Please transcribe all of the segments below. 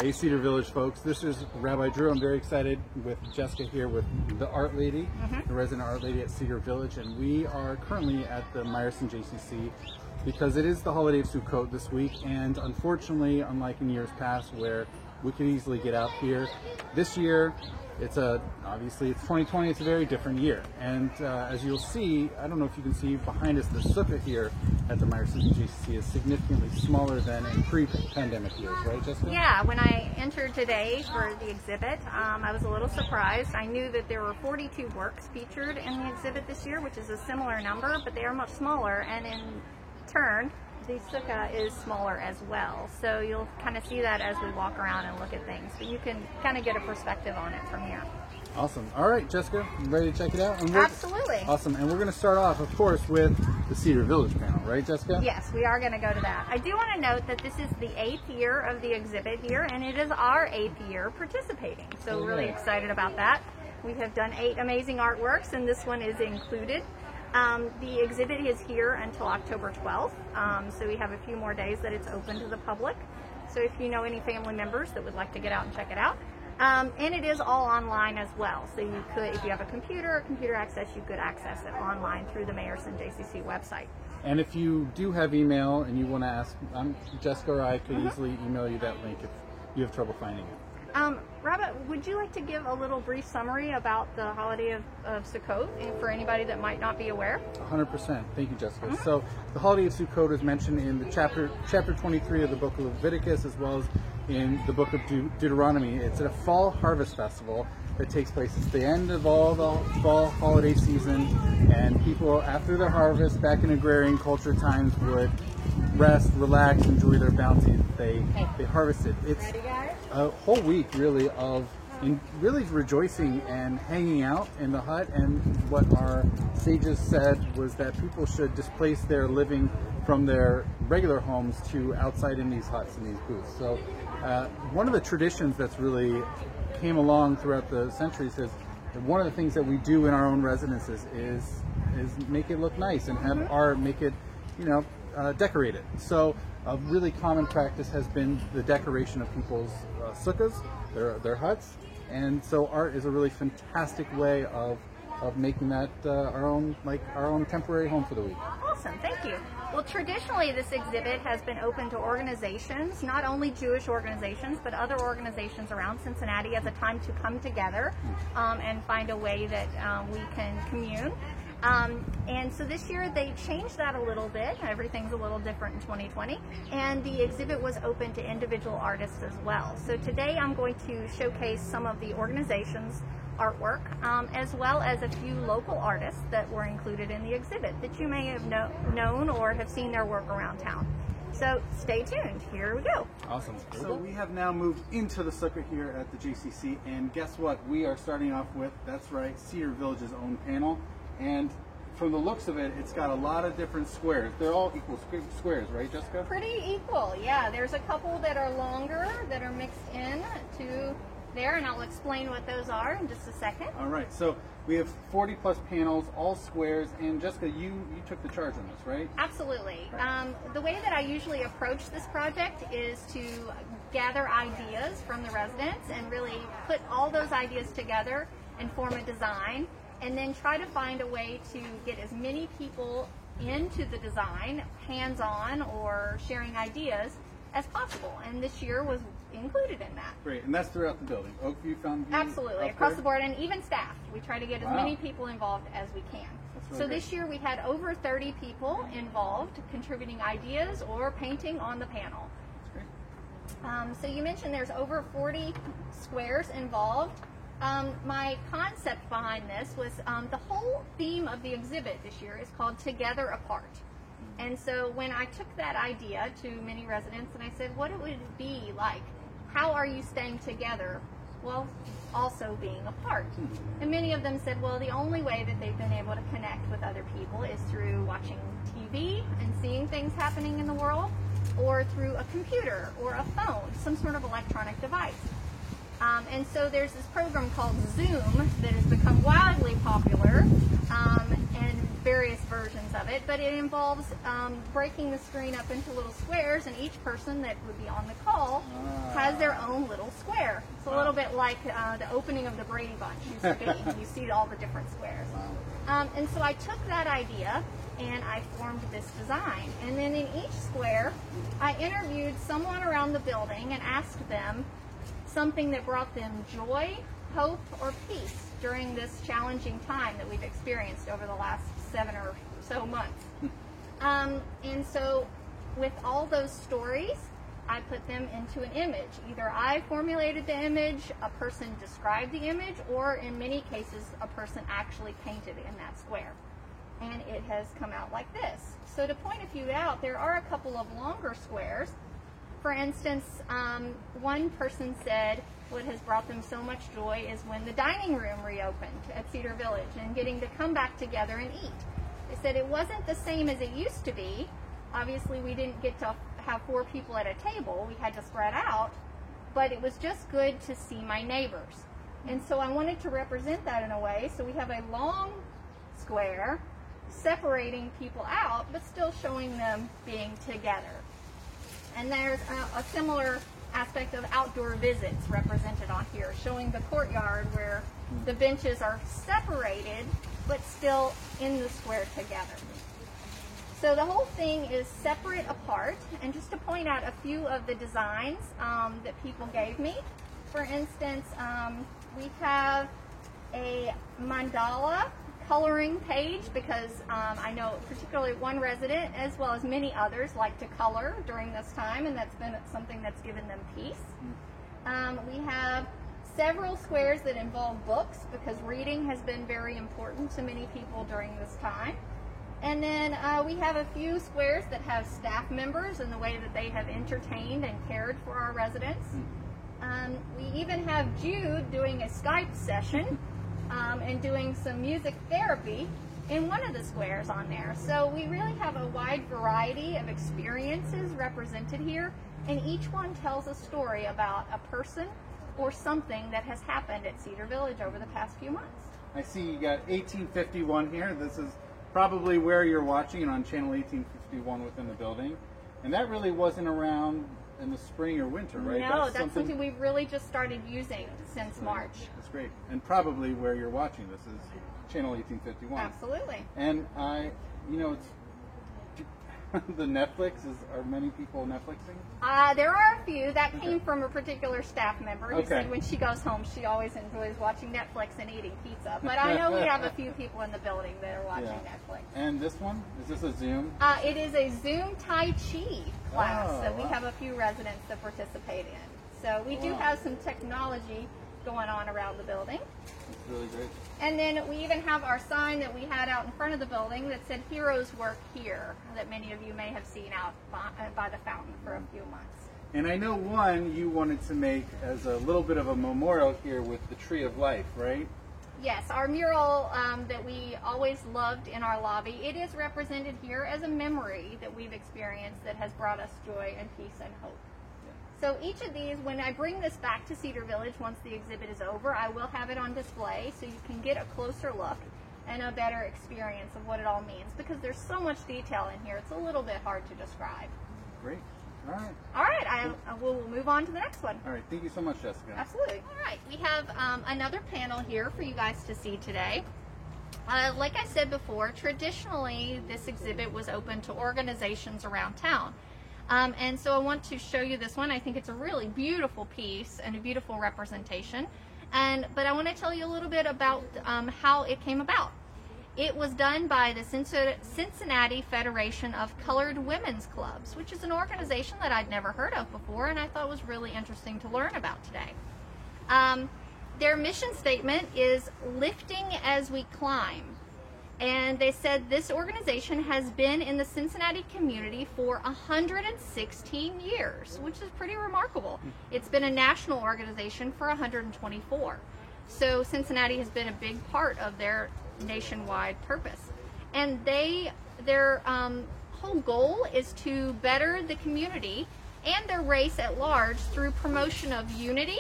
Hey Cedar Village folks, this is Rabbi Drew. I'm very excited with Jessica here with the art lady, the resident art lady at Cedar Village, and we are currently at the Meyerson JCC because it is the holiday of Sukkot this week, and unfortunately, unlike in years past where we could easily get out here, this year obviously it's 2020, it's a very different year. And as you'll see, I don't know if you can see behind us, the sukkah here at the Meyerson JCC is significantly smaller than in pre-pandemic years, right, Jessica? Yeah, when I entered today for the exhibit, I was a little surprised. I knew that there were 42 works featured in the exhibit this year, which is a similar number, but they are much smaller, and in turn, the sukkah is smaller as well. So you'll kind of see that as we walk around and look at things, but you can kind of get a perspective on it from here. Awesome. All right, Jessica, you ready to check it out? Absolutely. Awesome. And we're going to start off, of course, with the Cedar Village panel, right, Jessica? Yes, we are going to go to that. I do want to note that this is the 8th year of the exhibit here, and it is our 8th year participating. So really excited about that. We have done 8 amazing artworks, and this one is included. The exhibit is here until October 12th, so we have a few more days that it's open to the public. So if you know any family members that would like to get out and check it out. And it is all online as well, so you could, if you have a computer or computer access, you could access it online through the Meyerson JCC website. And if you do have email and you want to ask, Jessica or I could easily email you that link if you have trouble finding it. Robert, would you like to give a little brief summary about the holiday of Sukkot for anybody that might not be aware? 100%. Thank you, Jessica. So the holiday of Sukkot is mentioned in the chapter 23 of the book of Leviticus, as well as in the book of Deuteronomy. It's a fall harvest festival that takes place. It's the end of all the fall holiday season, and people, after the harvest, back in agrarian culture times, would rest, relax, enjoy their bounty they harvested. It's a whole week, really, of really rejoicing and hanging out in the hut. And what our sages said was that people should displace their living from their regular homes to outside in these huts and these booths. So one of the traditions that's really came along throughout the centuries is one of the things that we do in our own residences is make it look nice and have art, make it, decorate it. So a really common practice has been the decoration of people's sukkahs, their huts, and so art is a really fantastic way of making that our own temporary home for the week. Awesome, thank you. Well, traditionally this exhibit has been open to organizations, not only Jewish organizations, but other organizations around Cincinnati as a time to come together and find a way that we can commune. And so this year they changed that a little bit. Everything's a little different in 2020. And the exhibit was open to individual artists as well. So today I'm going to showcase some of the organizations' artwork, as well as a few local artists that were included in the exhibit that you may have known or have seen their work around town. So stay tuned. Here we go. Awesome. So we have now moved into the sukkah here at the JCC, and guess what? We are starting off with, that's right, Cedar Village's own panel. And from the looks of it, it's got a lot of different squares. They're all equal squares, right, Jessica? Pretty equal, yeah. There's a couple that are longer that are mixed in to there, and I'll explain what those are in just a second. All right, so we have 40 plus panels, all squares, and Jessica, you took the charge on this, right? Absolutely. The way that I usually approach this project is to gather ideas from the residents and really put all those ideas together and form a design, and then try to find a way to get as many people into the design, hands-on or sharing ideas, as possible. And this year was included in that. Great, and that's throughout the building. Oakview, Fountainview? Absolutely, across the board, and even staff. We try to get as many people involved as we can. So this year we had over 30 people involved, contributing ideas or painting on the panel. That's great. So you mentioned there's over 40 squares involved. My concept behind this was the whole theme of the exhibit this year is called Together Apart. And so when I took that idea to many residents and I said, what would it be like? How are you staying together? Well, also being apart. And many of them said, well, the only way that they've been able to connect with other people is through watching TV and seeing things happening in the world, or through a computer or a phone, some sort of electronic device. And so there's this program called Zoom that has become wildly popular, and various versions of it, but it involves breaking the screen up into little squares, and each person that would be on the call has their own little square. It's a little bit like the opening of the Brady Bunch used to be. You see all the different squares. And so I took that idea and I formed this design. And then in each square, I interviewed someone around the building and asked them something that brought them joy, hope, or peace during this challenging time that we've experienced over the last 7 or so months. And so with all those stories, I put them into an image. Either I formulated the image, a person described the image, or in many cases, a person actually painted in that square. And it has come out like this. So to point a few out, there are a couple of longer squares. For instance, one person said what has brought them so much joy is when the dining room reopened at Cedar Village and getting to come back together and eat. They said it wasn't the same as it used to be. Obviously, we didn't get to have 4 people at a table. We had to spread out, but it was just good to see my neighbors. And so I wanted to represent that in a way. So we have a long square separating people out, but still showing them being together. And there's a similar aspect of outdoor visits represented on here, showing the courtyard where the benches are separated, but still in the square together. So the whole thing is separate apart. And just to point out a few of the designs that people gave me. For instance, we have a mandala coloring page because I know particularly one resident as well as many others like to color during this time, and that's been something that's given them peace. We have several squares that involve books because reading has been very important to many people during this time. And then we have a few squares that have staff members and the way that they have entertained and cared for our residents. We even have Jude doing a Skype session and doing some music therapy in one of the squares on there. So we really have a wide variety of experiences represented here, and each one tells a story about a person or something that has happened at Cedar Village over the past few months. I see you got 1851 here. This is probably where you're watching on channel 1851 within the building. And that really wasn't around in the spring or winter, right? No, that's something we've really just started using since March. That's great. And probably where you're watching this is channel 1851. Absolutely. And it's the Netflix are many people Netflixing? There are a few. That came from a particular staff member who Okay. said when she goes home, she always enjoys watching Netflix and eating pizza. But I know we have a few people in the building that are watching Netflix. And this one? Is this a Zoom? It is a Zoom Tai Chi class that we wow. have a few residents that participate in. So we do Wow. have some technology going on around the building. It's really great. And then we even have our sign that we had out in front of the building that said Heroes Work Here, that many of you may have seen out by the fountain for a few months. And I know one you wanted to make as a little bit of a memorial here with the Tree of Life, right? Yes, our mural that we always loved in our lobby, it is represented here as a memory that we've experienced that has brought us joy and peace and hope. So each of these, when I bring this back to Cedar Village, once the exhibit is over, I will have it on display so you can get a closer look and a better experience of what it all means, because there's so much detail in here, it's a little bit hard to describe. Great. All right. All right, I will move on to the next one. All right. Thank you so much, Jessica. Absolutely. All right, we have another panel here for you guys to see today. Like I said before, traditionally this exhibit was open to organizations around town. And so I want to show you this one. I think it's a really beautiful piece and a beautiful representation. But I want to tell you a little bit about how it came about. It was done by the Cincinnati Federation of Colored Women's Clubs, which is an organization that I'd never heard of before and I thought was really interesting to learn about today. Their mission statement is "Lifting as we climb." And they said this organization has been in the Cincinnati community for 116 years, which is pretty remarkable. It's been a national organization for 124. So Cincinnati has been a big part of their nationwide purpose. And their whole goal is to better the community and their race at large through promotion of unity,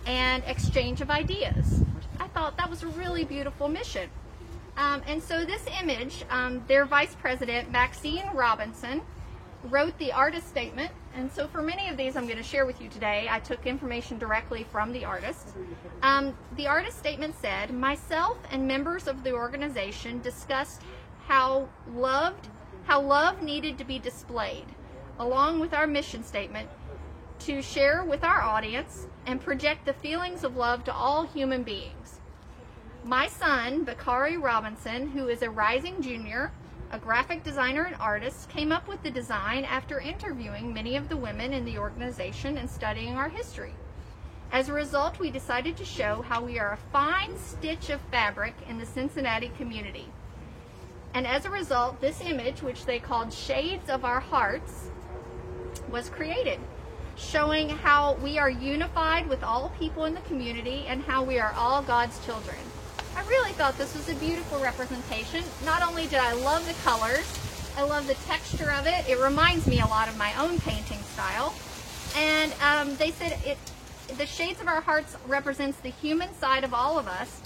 and exchange of ideas. I thought that was a really beautiful mission. And so this image, their vice president, Maxine Robinson, wrote the artist statement. And so for many of these I'm going to share with you today, I took information directly from the artist. The artist statement said, myself and members of the organization discussed how love needed to be displayed, along with our mission statement, to share with our audience and project the feelings of love to all human beings. My son, Bakari Robinson, who is a rising junior, a graphic designer and artist, came up with the design after interviewing many of the women in the organization and studying our history. As a result, we decided to show how we are a fine stitch of fabric in the Cincinnati community. And as a result, this image, which they called Shades of Our Hearts, was created, showing how we are unified with all people in the community and how we are all God's children. I really thought this was a beautiful representation. Not only did I love the colors, I love the texture of it. It reminds me a lot of my own painting style. And they said the Shades of Our Hearts represents the human side of all of us,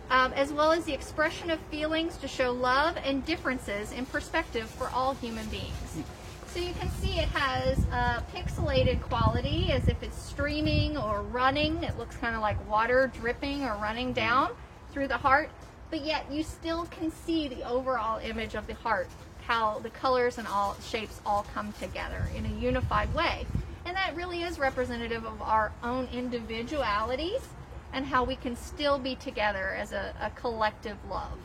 as well as the expression of feelings to show love and differences in perspective for all human beings. So you can see it has a pixelated quality, as if it's streaming or running. It looks kind of like water dripping or running down through the heart, but yet you still can see the overall image of the heart, how the colors and all shapes all come together in a unified way. And that really is representative of our own individualities and how we can still be together as a collective love.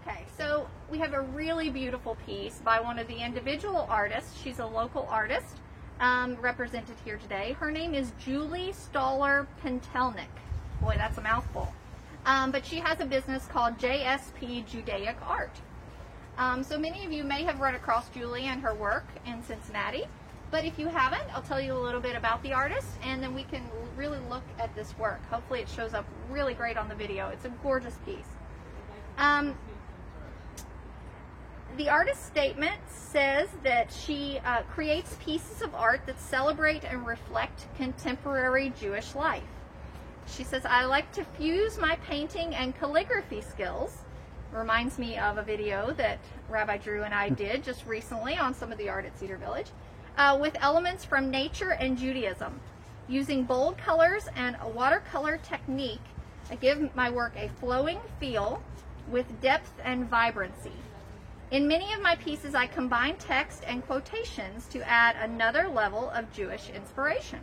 Okay, so we have a really beautiful piece by one of the individual artists. She's a local artist represented here today. Her name is Julie Stoller Pentelnick. Boy, that's a mouthful. But she has a business called JSP Judaic Art. So many of you may have run across Julie and her work in Cincinnati, but if you haven't, I'll tell you a little bit about the artist, and then we can really look at this work. Hopefully it shows up really great on the video. It's a gorgeous piece. The artist statement says that she creates pieces of art that celebrate and reflect contemporary Jewish life. She says, I like to fuse my painting and calligraphy skills. Reminds me of a video that Rabbi Drew and I did just recently on some of the art at Cedar Village, with elements from nature and Judaism. Using bold colors and a watercolor technique, I give my work a flowing feel with depth and vibrancy. In many of my pieces, I combine text and quotations to add another level of Jewish inspiration.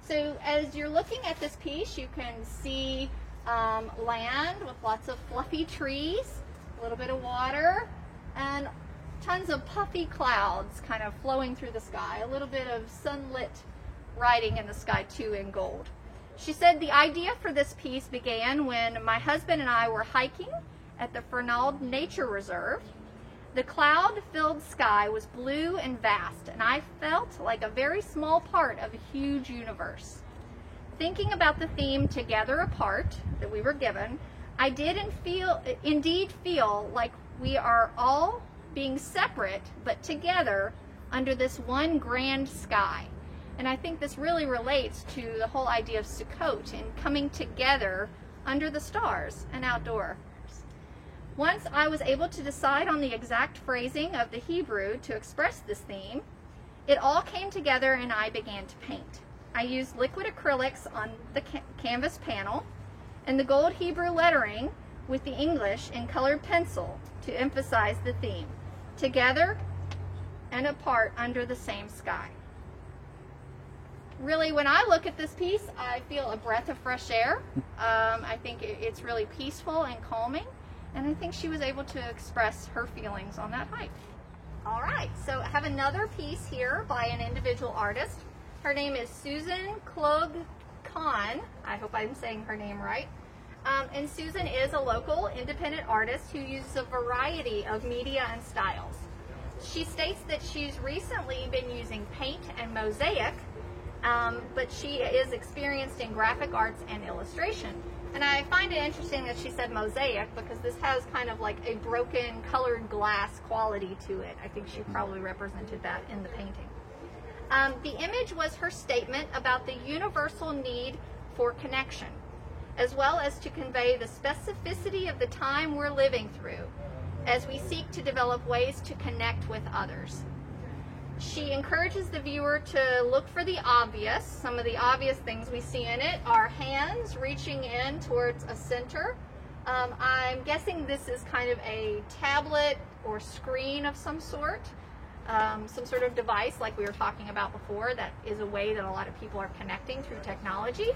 So as you're looking at this piece, you can see land with lots of fluffy trees, a little bit of water, and tons of puffy clouds kind of flowing through the sky, a little bit of sunlit writing in the sky too in gold. She said the idea for this piece began when my husband and I were hiking at the Fernald Nature Reserve. The cloud-filled sky was blue and vast, and I felt like a very small part of a huge universe. Thinking about the theme Together Apart that we were given, I did indeed feel like we are all being separate but together under this one grand sky. And I think this really relates to the whole idea of Sukkot and coming together under the stars and outdoor. Once I was able to decide on the exact phrasing of the Hebrew to express this theme, it all came together and I began to paint. I used liquid acrylics on the canvas panel and the gold Hebrew lettering with the English in colored pencil to emphasize the theme, together and apart under the same sky. Really, when I look at this piece, I feel a breath of fresh air. I think it's really peaceful and calming. And I think she was able to express her feelings on that hike. All right, so I have another piece here by an individual artist. Her name is Susan Klug Kahn. I hope I'm saying her name right. And Susan is a local independent artist who uses a variety of media and styles. She states that she's recently been using paint and mosaic, but she is experienced in graphic arts and illustration. And I find it interesting that she said mosaic because this has kind of like a broken colored glass quality to it. I think she probably represented that in the painting. The image was her statement about the universal need for connection, as well as to convey the specificity of the time we're living through as we seek to develop ways to connect with others. She encourages the viewer to look for the obvious. Some of the obvious things we see in it are hands reaching in towards a center. I'm guessing this is kind of a tablet or screen of some sort of device like we were talking about before. That is a way that a lot of people are connecting through technology.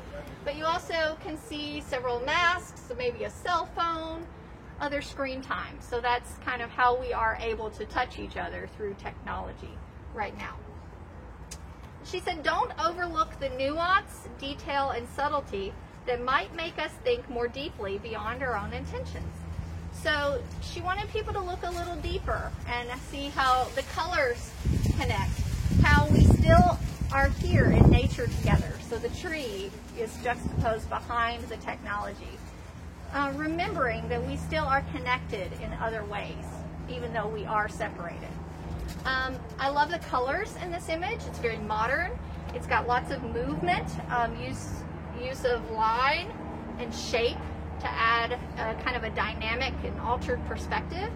But you also can see several masks, so maybe a cell phone, other screen time. So that's kind of how we are able to touch each other through technology right now. She said, don't overlook the nuance, detail, and subtlety that might make us think more deeply beyond our own intentions. So she wanted people to look a little deeper and see how the colors connect, how we still are here in nature together. So the tree is juxtaposed behind the technology. Remembering that we still are connected in other ways, even though we are separated. I love the colors in this image. It's very modern. It's got lots of movement, use of line and shape to add kind of a dynamic and altered perspective.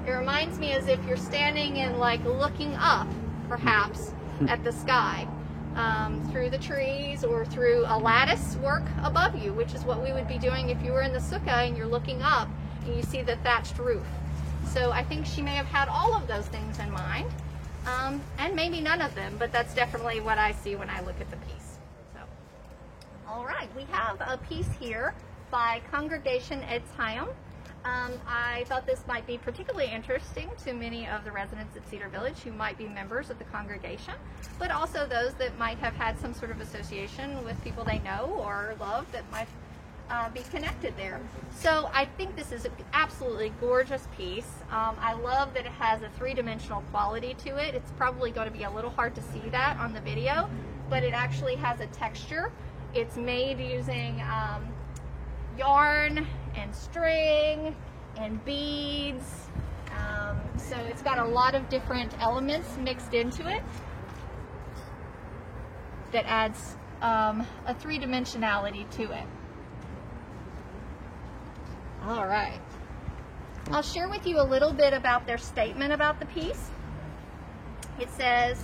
It reminds me as if you're standing and like looking up, perhaps, at the sky through the trees or through a lattice work above you, which is what we would be doing if you were in the sukkah and you're looking up and you see the thatched roof. So I think she may have had all of those things in mind, and maybe none of them, but that's definitely what I see when I look at the piece. So, all right, we have a piece here by Congregation Etz Chaim. I thought this might be particularly interesting to many of the residents at Cedar Village who might be members of the congregation, but also those that might have had some sort of association with people they know or love that might be connected there. So I think this is an absolutely gorgeous piece. I love that it has a three-dimensional quality to it. It's probably going to be a little hard to see that on the video, but it actually has a texture. It's made using yarn and string and beads. So it's got a lot of different elements mixed into it that adds a three-dimensionality to it. All right. I'll share with you a little bit about their statement about the piece. It says,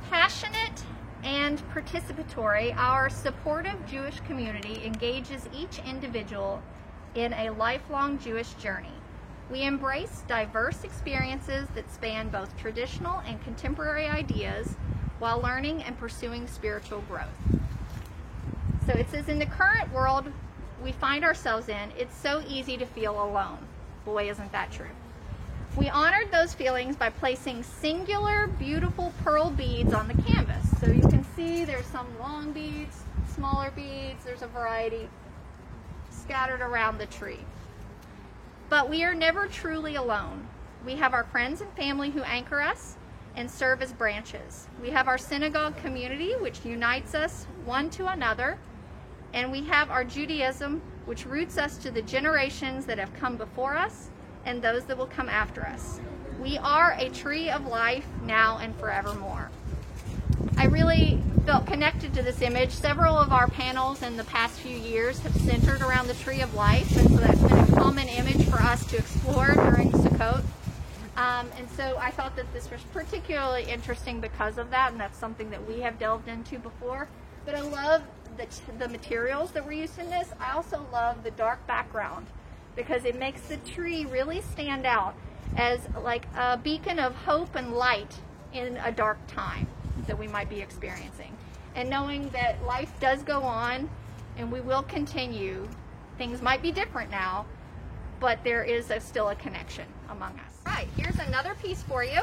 passionate and participatory, our supportive Jewish community engages each individual in a lifelong Jewish journey. We embrace diverse experiences that span both traditional and contemporary ideas while learning and pursuing spiritual growth. So it says, in the current world we find ourselves in, it's so easy to feel alone. Boy, isn't that true. We honored those feelings by placing singular, beautiful pearl beads on the canvas. So you can see there's some long beads, smaller beads, there's a variety scattered around the tree. But we are never truly alone. We have our friends and family who anchor us and serve as branches. We have our synagogue community, which unites us one to another. And we have our Judaism, which roots us to the generations that have come before us and those that will come after us. We are a tree of life now and forevermore. I really felt connected to this image. Several of our panels in the past few years have centered around the tree of life, and so that's been a common image for us to explore during Sukkot. And so I thought that this was particularly interesting because of that, and that's something that we have delved into before. But I love the materials that were used in this. I also love the dark background because it makes the tree really stand out as like a beacon of hope and light in a dark time that we might be experiencing. And knowing that life does go on and we will continue. Things might be different now, but there is still a connection among us. All right, here's another piece for you.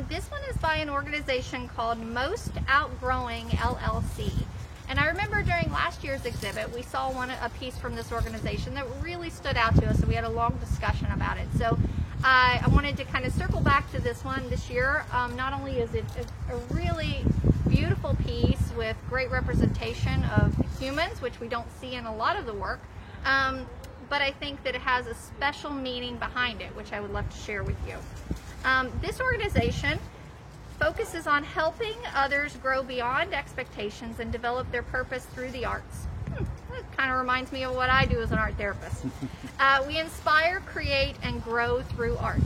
This one is by an organization called Most Outgrowing LLC. And I remember during last year's exhibit, we saw a piece from this organization that really stood out to us, and we had a long discussion about it. So I wanted to kind of circle back to this one this year. Not only is it a really beautiful piece with great representation of humans, which we don't see in a lot of the work, but I think that it has a special meaning behind it, which I would love to share with you. This organization focuses on helping others grow beyond expectations and develop their purpose through the arts. That kind of reminds me of what I do as an art therapist. We inspire, create, and grow through art.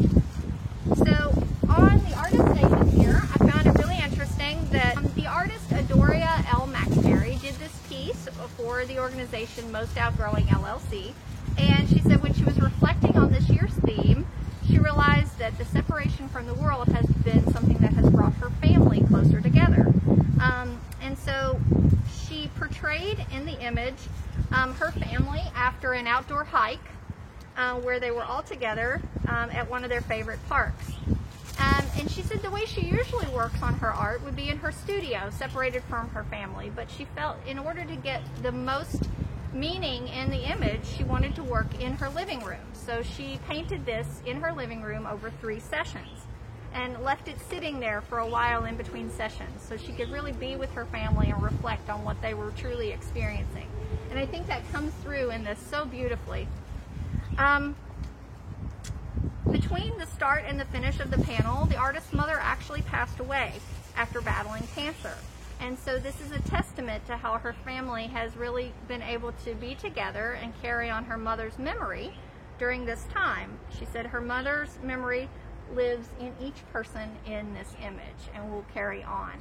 So on the artist statement here, I found it really interesting that the artist Adoria L. McNary did this piece for the organization Most Outgrowing LLC, and she said when she was reflecting on this year's theme, she realized that the separation from the world has been something that has brought her family closer together. And so she portrayed in the image her family after an outdoor hike where they were all together at one of their favorite parks. And she said the way she usually works on her art would be in her studio, separated from her family. But she felt in order to get the most meaning in the image, she wanted to work in her living room. So she painted this in her living room over 3 sessions and left it sitting there for a while in between sessions so she could really be with her family and reflect on what they were truly experiencing. And I think that comes through in this so beautifully. Between the start and the finish of the panel, the artist's mother actually passed away after battling cancer. And so this is a testament to how her family has really been able to be together and carry on her mother's memory during this time. She said her mother's memory lives in each person in this image and will carry on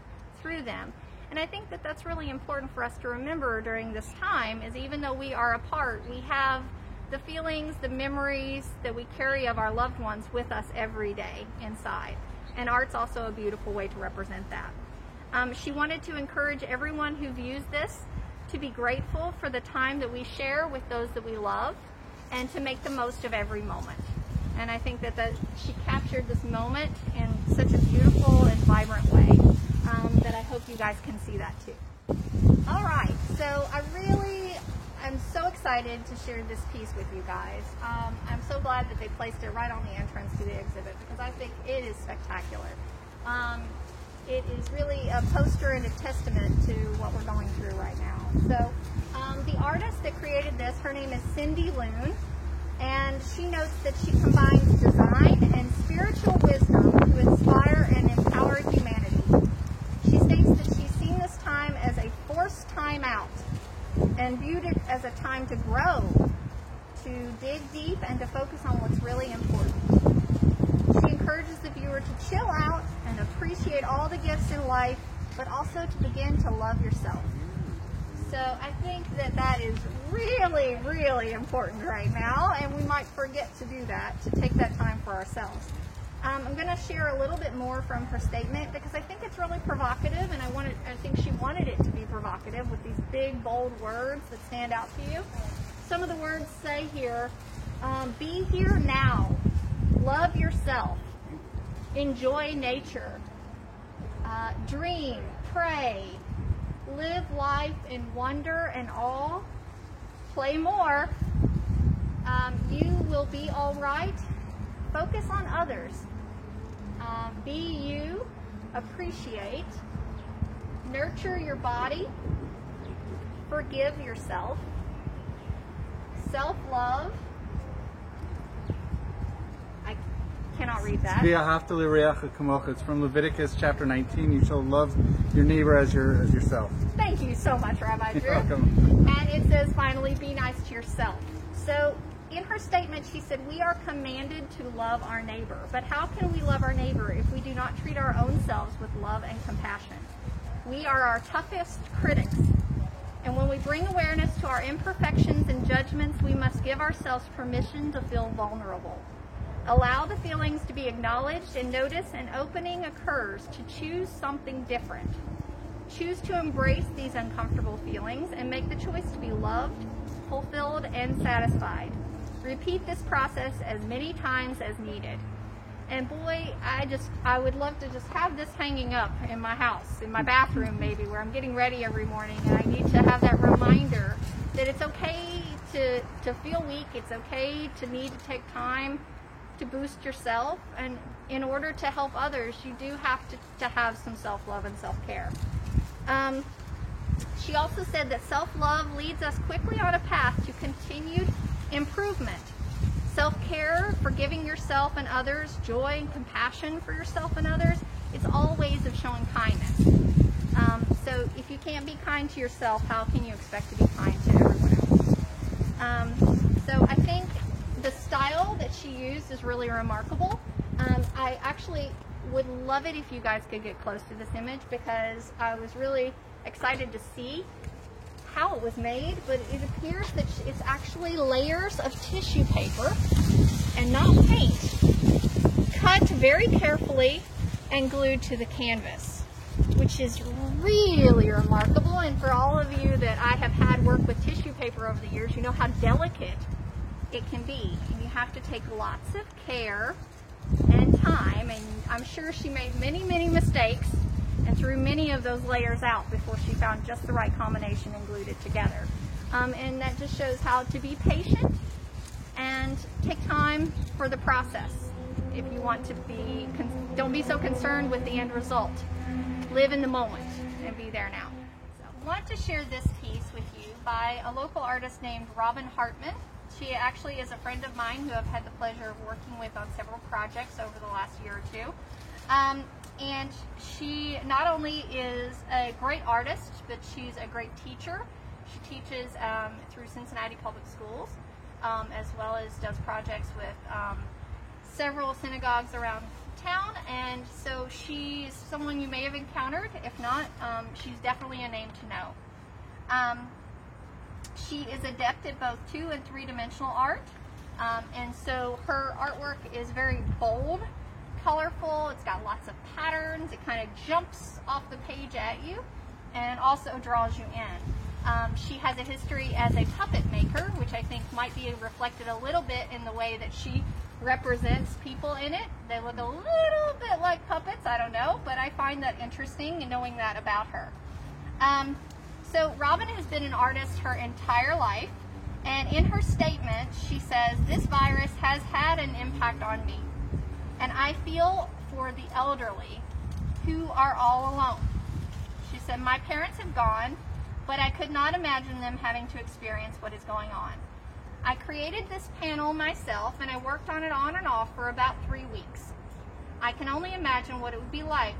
through them. And I think that that's really important for us to remember during this time, is even though we are apart, we have the feelings, the memories that we carry of our loved ones with us every day inside. And art's also a beautiful way to represent that. She wanted to encourage everyone who views this to be grateful for the time that we share with those that we love and to make the most of every moment. And I think that she captured this moment in such a beautiful and vibrant way that I hope you guys can see that too. All right, so I'm so excited to share this piece with you guys. I'm so glad that they placed it right on the entrance to the exhibit because I think it is spectacular. It is really a poster and a testament to what we're going through right now. So the artist that created this, her name is Cindy Loon, and she notes that she combines design and spiritual wisdom to inspire and empower humanity. She states that she's seen this time as a forced time out and viewed it as a time to grow, to dig deep, and to focus on what's really important. She encourages the viewer to chill out and appreciate all the gifts in life, but also to begin to love yourself. So I think that that is really, really important right now, and we might forget to do that, to take that time for ourselves. I'm going to share a little bit more from her statement because I think it's really provocative, and I think she wanted it to be provocative with these big, bold words that stand out to you. Some of the words say here, be here now, love yourself, enjoy nature, dream, pray, live life in wonder and awe, play more, you will be all right, focus on others, be you, appreciate, nurture your body, forgive yourself, self-love. I cannot read that. It's from Leviticus chapter 19. You shall love your neighbor as yourself. Thank you so much, Rabbi Drew. You're welcome. And it says, finally, be nice to yourself. So in her statement, she said, we are commanded to love our neighbor. But how can we love our neighbor if we do not treat our own selves with love and compassion? We are our toughest critics. And when we bring awareness to our imperfections and judgments, we must give ourselves permission to feel vulnerable. Allow the feelings to be acknowledged and notice an opening occurs to choose something different. Choose to embrace these uncomfortable feelings and make the choice to be loved, fulfilled, and satisfied. Repeat this process as many times as needed. And boy, I would love to just have this hanging up in my house, in my bathroom maybe, where I'm getting ready every morning, and I need to have that reminder that it's okay to feel weak, it's okay to need to take time to boost yourself, and in order to help others, you do have to have some self-love and self-care. She also said that self-love leads us quickly on a path to continued improvement. Self-care, forgiving yourself and others, joy and compassion for yourself and others, it it's all ways of showing kindness. So if you can't be kind to yourself, how can you expect to be kind to everyone else? So I think the style that she used is really remarkable. I actually would love it if you guys could get close to this image, because I was really excited to see how it was made, but it appears that it's actually layers of tissue paper and not paint, cut very carefully and glued to the canvas, which is really remarkable. And for all of you that I have had work with tissue paper over the years, you know how delicate it can be, and you have to take lots of care and time, and I'm sure she made many mistakes and threw many of those layers out before she found just the right combination and glued it together. And that just shows how to be patient and take time for the process. If you want to be, don't be so concerned with the end result. Live in the moment and be there now. So I want to share this piece with you by a local artist named Robin Hartman. She actually is a friend of mine who I've had the pleasure of working with on several projects over the last year or two. And she not only is a great artist, but she's a great teacher. She teaches through Cincinnati Public Schools, as well as does projects with several synagogues around town. And so she's someone you may have encountered. If not, she's definitely a name to know. She is adept at both 2- and 3-dimensional art, and so her artwork is very bold, colorful. It's got lots of patterns. It kind of jumps off the page at you and also draws you in. She has a history as a puppet maker, which I think might be reflected a little bit in the way that she represents people in it. They look a little bit like puppets, I don't know, but I find that interesting in knowing that about her. So Robin has been an artist her entire life, and in her statement she says, "This virus has had an impact on me, and I feel for the elderly who are all alone." She said, "My parents have gone, but I could not imagine them having to experience what is going on. I created this panel myself, and I worked on it on and off for about 3 weeks. I can only imagine what it would be like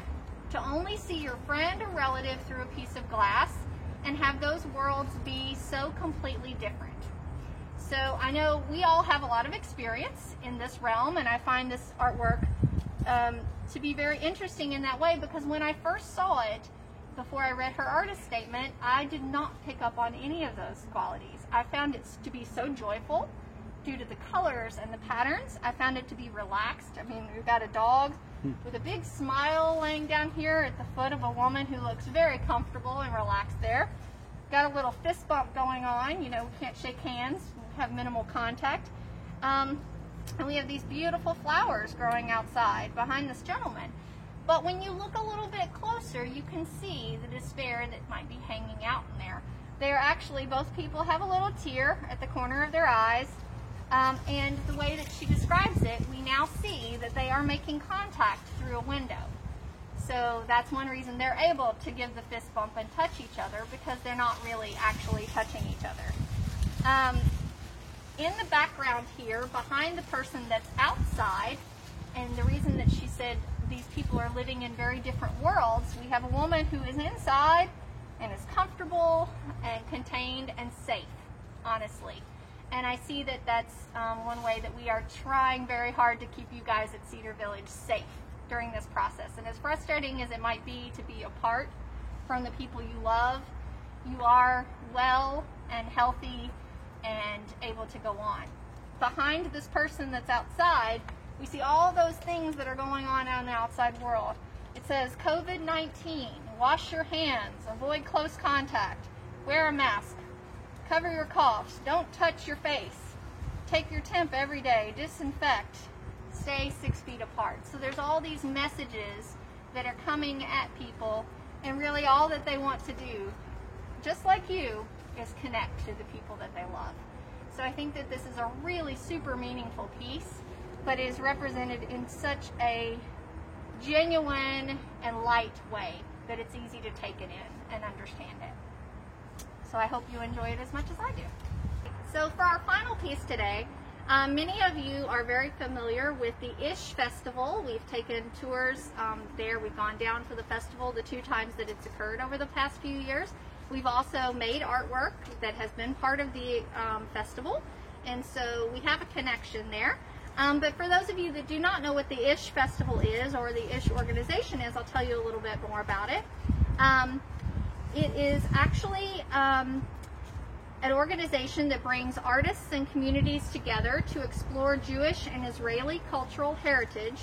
to only see your friend or relative through a piece of glass and have those worlds be so completely different." So I know we all have a lot of experience in this realm, and I find this artwork to be very interesting in that way, because when I first saw it, before I read her artist statement, I did not pick up on any of those qualities. I found it to be so joyful due to the colors and the patterns. I found it to be relaxed. I mean, we've got a dog with a big smile laying down here at the foot of a woman who looks very comfortable and relaxed there. Got a little fist bump going on. You know, we can't shake hands, have minimal contact. And we have these beautiful flowers growing outside behind this gentleman. But when you look a little bit closer, you can see the despair that might be hanging out in there. They're actually, both people have a little tear at the corner of their eyes. And the way that she describes it, we now see that they are making contact through a window. So that's one reason they're able to give the fist bump and touch each other, because they're not really actually touching each other. In the background here, behind the person that's outside, and the reason that she said these people are living in very different worlds, we have a woman who is inside and is comfortable and contained and safe, honestly. And I see that that's one way that we are trying very hard to keep you guys at Cedar Village safe during this process. And as frustrating as it might be to be apart from the people you love, you are well and healthy and able to go on. Behind this person that's outside, we see all those things that are going on out in the outside world. It says COVID-19, wash your hands, avoid close contact, wear a mask, cover your coughs, don't touch your face, take your temp every day, disinfect, stay 6 feet apart. So there's all these messages that are coming at people, and really all that they want to do, just like you, is connect to the people that they love. So I think that this is a really super meaningful piece, but is represented in such a genuine and light way that it's easy to take it in and understand it. So I hope you enjoy it as much as I do. So for our final piece today, Many of you are very familiar with the Ish Festival. We've taken tours there. We've gone down for the festival the 2 times that it's occurred over the past few years. We've also made artwork that has been part of the festival, and so we have a connection there. But for those of you that do not know what the Ish Festival is, or the Ish organization is, I'll tell you a little bit more about it. It is actually an organization that brings artists and communities together to explore Jewish and Israeli cultural heritage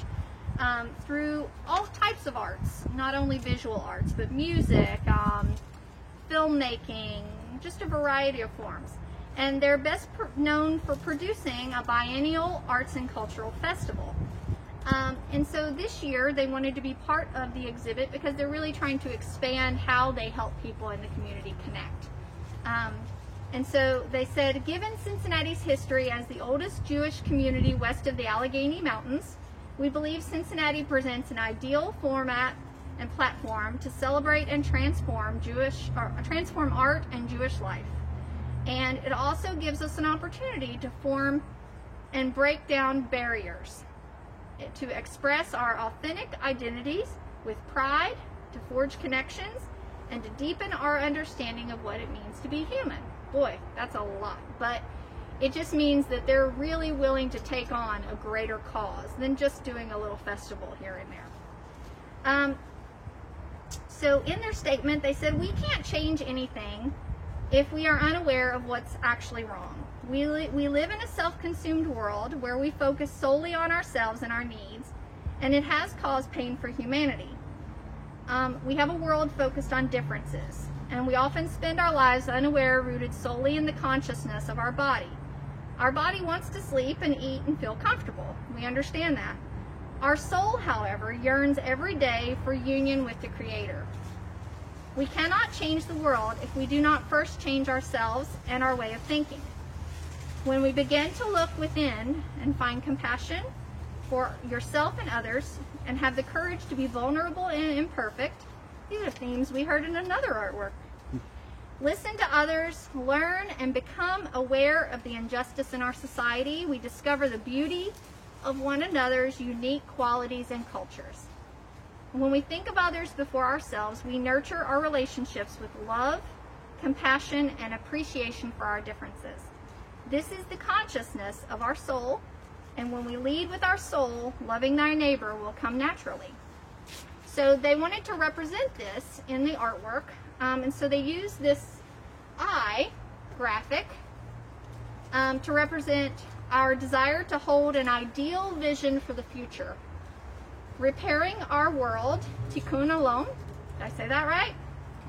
through all types of arts, not only visual arts, but music, filmmaking, just a variety of forms. And they're best known for producing a biennial arts and cultural festival. And so this year they wanted to be part of the exhibit because they're really trying to expand how they help people in the community connect. And so they said, given Cincinnati's history as the oldest Jewish community west of the Allegheny Mountains, we believe Cincinnati presents an ideal format and platform to celebrate and transform art and Jewish life. And it also gives us an opportunity to form and break down barriers, to express our authentic identities with pride, to forge connections, and to deepen our understanding of what it means to be human. Boy, that's a lot, but it just means that they're really willing to take on a greater cause than just doing a little festival here and there. So in their statement, they said, we can't change anything if we are unaware of what's actually wrong. We live in a self-consumed world where we focus solely on ourselves and our needs, and it has caused pain for humanity. We have a world focused on differences, and we often spend our lives unaware, rooted solely in the consciousness of our body. Our body wants to sleep and eat and feel comfortable. We understand that. Our soul, however, yearns every day for union with the Creator. We cannot change the world if we do not first change ourselves and our way of thinking. When we begin to look within and find compassion for yourself and others, and have the courage to be vulnerable and imperfect, these are themes we heard in another artwork. Listen to others, learn, and become aware of the injustice in our society. We discover the beauty of one another's unique qualities and cultures. When we think of others before ourselves, we nurture our relationships with love, compassion, and appreciation for our differences. This is the consciousness of our soul, and when we lead with our soul, loving thy neighbor will come naturally. So they wanted to represent this in the artwork, and so they used this eye graphic to represent our desire to hold an ideal vision for the future. Repairing our world, tikkun olam. Did I say that right?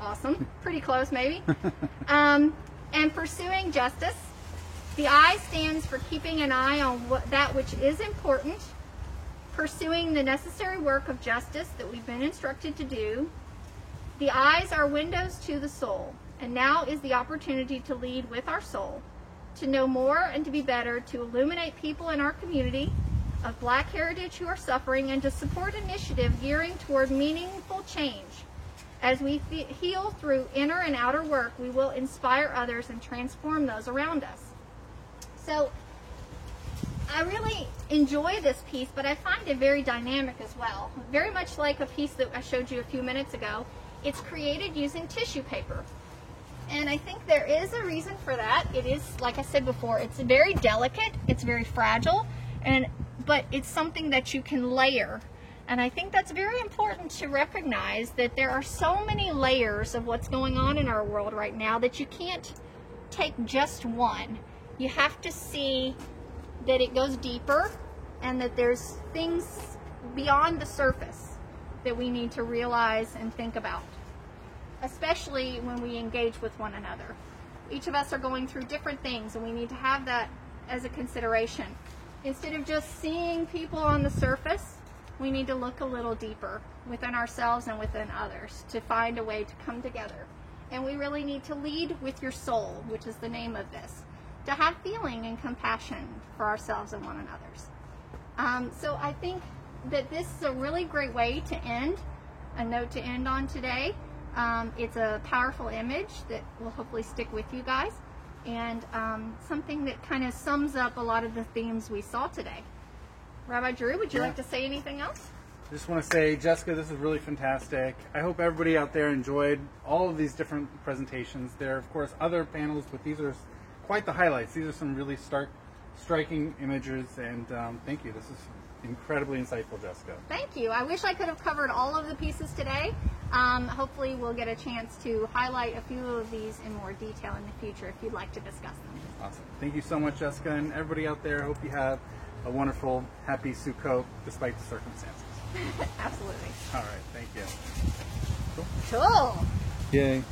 Awesome. Pretty close, maybe. And pursuing justice. The eye stands for keeping an eye on that which is important, pursuing the necessary work of justice that we've been instructed to do. The eyes are windows to the soul, and now is the opportunity to lead with our soul, to know more and to be better, to illuminate people in our community of Black heritage who are suffering, and to support initiative gearing toward meaningful change. As we heal through inner and outer work, we will inspire others and transform those around us. So I really enjoy this piece, but I find it very dynamic as well. Very much like a piece that I showed you a few minutes ago. It's created using tissue paper. And I think there is a reason for that. It is, like I said before, it's very delicate, it's very fragile, but it's something that you can layer. And I think that's very important to recognize, that there are so many layers of what's going on in our world right now that you can't take just one. You have to see that it goes deeper and that there's things beyond the surface that we need to realize and think about, especially when we engage with one another. Each of us are going through different things, and we need to have that as a consideration. Instead of just seeing people on the surface, we need to look a little deeper within ourselves and within others to find a way to come together. And we really need to lead with your soul, which is the name of this, to have feeling and compassion for ourselves and one another's. So I think that this is a really great way to end, a note to end on today. It's a powerful image that will hopefully stick with you guys. and something that kind of sums up a lot of the themes we saw today. Rabbi Drew, would you like to say anything else? I just want to say, Jessica, this is really fantastic. I hope everybody out there enjoyed all of these different presentations. There are, of course, other panels, but these are quite the highlights. These are some really striking images, and thank you. This is incredibly insightful, Jessica. Thank you. I wish I could have covered all of the pieces today. Hopefully we'll get a chance to highlight a few of these in more detail in the future if you'd like to discuss them. Awesome. Thank you so much, Jessica, and everybody out there. Hope you have a wonderful, happy Sukkot despite the circumstances. Absolutely. All right. Thank you. Cool. Yay.